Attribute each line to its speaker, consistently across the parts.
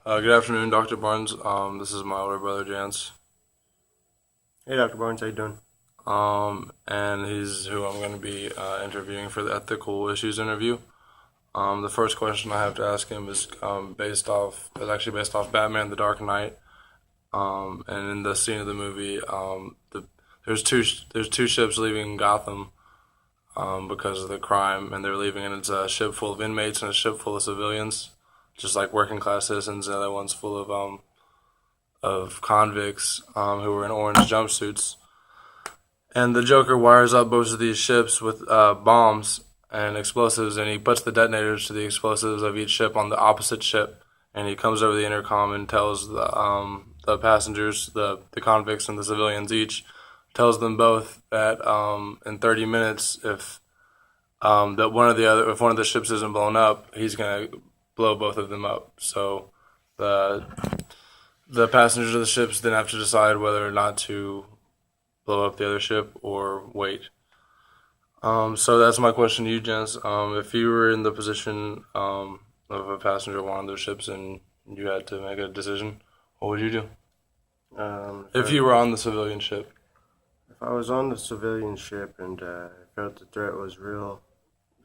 Speaker 1: Good afternoon, Dr. Barnes. This is my older brother, Jance.
Speaker 2: Hey, Dr. Barnes, how you doing?
Speaker 1: And he's who I'm going to be interviewing for the ethical issues interview. The first question I have to ask him is actually based off Batman: The Dark Knight. And in the scene of the movie, there's two ships leaving Gotham because of the crime, and they're leaving, and it's a ship full of inmates and a ship full of civilians, just like working class citizens. And the other one's full of convicts who were in orange jumpsuits. And the Joker wires up both of these ships with bombs and explosives, and he puts the detonators to the explosives of each ship on the opposite ship. And he comes over the intercom and tells the passengers, the convicts and the civilians each, tells them both that in 30 minutes, if one of the ships isn't blown up, he's gonna blow both of them up. So the the passengers of the ships then have to decide whether or not to blow up the other ship or wait. So that's my question to you, gents. If you were in the position of a passenger of one of those ships and you had to make a decision, what would you do? If you were on the civilian ship.
Speaker 2: If I was on the civilian ship and felt the threat was real,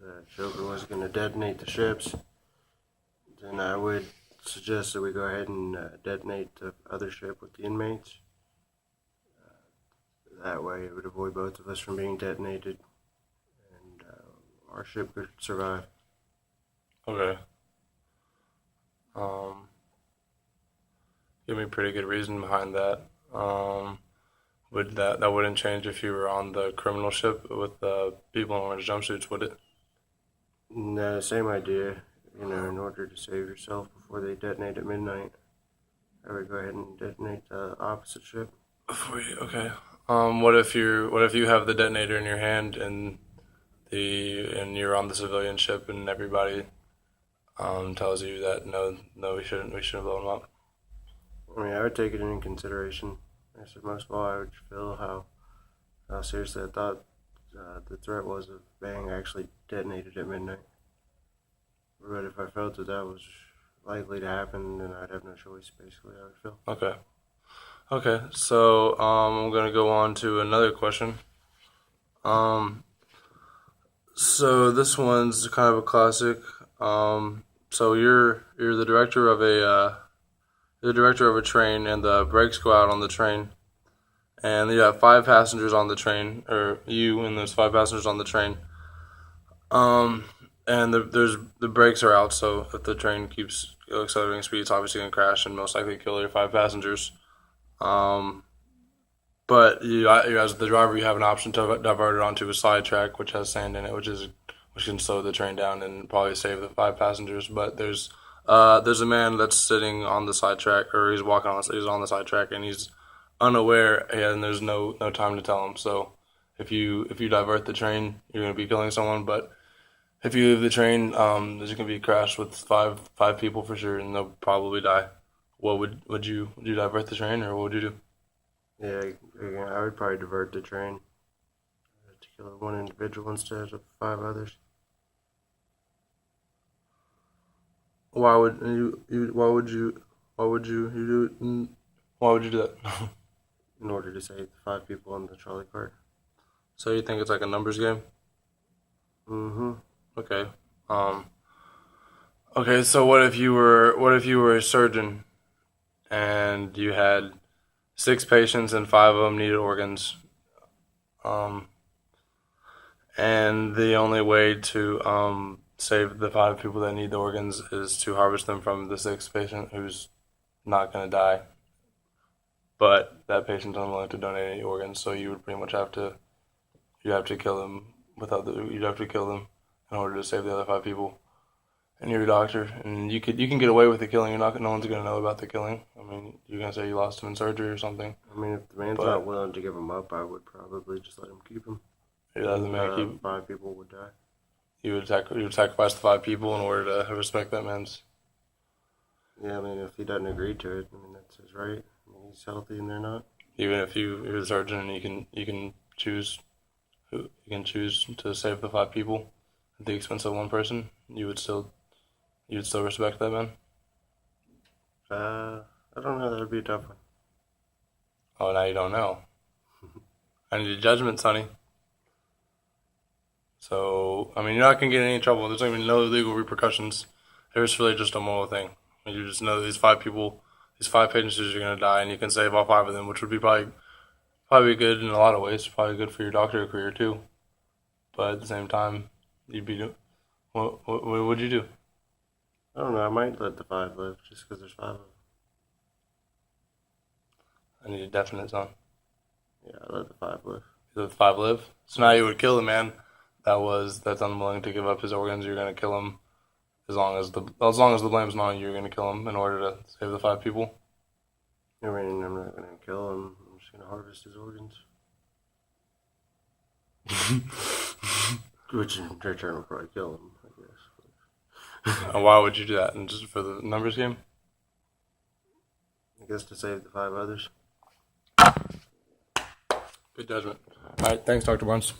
Speaker 2: the Joker was going to detonate the ships, then I would suggest that we go ahead and detonate the other ship with the inmates. That way it would avoid both of us from being detonated, and our ship could survive.
Speaker 1: Okay. Give me a pretty good reason behind that. Would that wouldn't change if you were on the criminal ship with the people in orange jumpsuits, would it?
Speaker 2: No, same idea. In order to save yourself before they detonate at midnight, I would go ahead and detonate the opposite ship.
Speaker 1: Okay. What if you have the detonator in your hand and you're on the civilian ship and everybody tells you that no, we shouldn't blow them up.
Speaker 2: I mean, I would take it into consideration. I said most of all, I would feel how seriously I thought the threat was of being actually detonated at midnight. But if I felt that was likely to happen, then I'd have no choice. Basically, I would feel.
Speaker 1: Okay. Okay. So I'm gonna go on to another question. Um, so this one's kind of a classic. So you're the director of a train, and the brakes go out on the train, and you have five passengers on the train, or you and there's five passengers on the train. Um, and the brakes are out, so if the train keeps accelerating speed, it's obviously gonna crash and most likely kill your five passengers. Um, but you as the driver, you have an option to divert it onto a side track which has sand in it, which can slow the train down and probably save the five passengers. But there's a man that's sitting on the side track, or he's on the side track, and he's unaware, and there's no time to tell him. So if you divert the train, you're gonna be killing someone. But if you leave the train, there's gonna be a crash with five people for sure, and they'll probably die. What would you divert the train, or what would you do?
Speaker 2: Yeah, again, I would probably divert the train to kill one individual instead of five others.
Speaker 1: Why would you why would you do it? Why would you do that?
Speaker 2: In order to save the five people on the trolley cart.
Speaker 1: So you think it's like a numbers game?
Speaker 2: Mm-hmm.
Speaker 1: Okay. Um. Okay. So what if you were a surgeon and you had six patients and five of them needed organs? Um. And the only way to save the five people that need the organs is to harvest them from the sixth patient who's not gonna die, but that patient's unwilling to donate any organs. So you would pretty much have to kill them you'd have to kill them in order to save the other five people. And you're a doctor, and you can get away with the killing. No one's gonna know about the killing. I mean, you're gonna say you lost him in surgery or something,
Speaker 2: I mean, if the man's
Speaker 1: but
Speaker 2: not willing to give him up, I would probably just let him keep him.
Speaker 1: it doesn't
Speaker 2: And
Speaker 1: make you
Speaker 2: five people would die.
Speaker 1: you would sacrifice the five people in order to respect that man's.
Speaker 2: Yeah, I mean, if he doesn't agree to it, I mean, that's his right. I mean, he's healthy and they're not.
Speaker 1: Even if you're a surgeon and you can choose to save the five people at the expense of one person, you would still respect that man.
Speaker 2: I don't know. That would be a tough one.
Speaker 1: Oh, now you don't know. I need a judgment, Sonny. So, I mean, you're not going to get in any trouble. There's not even no legal repercussions. It's really just a moral thing. You just know these 5 people, these 5 patients are going to die, and you can save all 5 of them, which would be probably good in a lot of ways. Probably good for your doctor career, too. But at the same time, you'd be... What would you do?
Speaker 2: I don't know. I might let the 5 live just because there's 5 of them.
Speaker 1: I need a definite, son.
Speaker 2: Yeah, I let the 5 live.
Speaker 1: You let the 5 live? So now you would kill the man that's unwilling to give up his organs. You're going to kill him as long as the blame's not on you. You're going to kill him in order to save the 5 people.
Speaker 2: I mean, I'm not going to kill him. I'm just going to harvest his organs. Which in return will probably kill him, I guess.
Speaker 1: And why would you do that? And just for the numbers game?
Speaker 2: I guess to save the 5 others.
Speaker 1: Good judgment. All right, thanks, Dr. Barnes.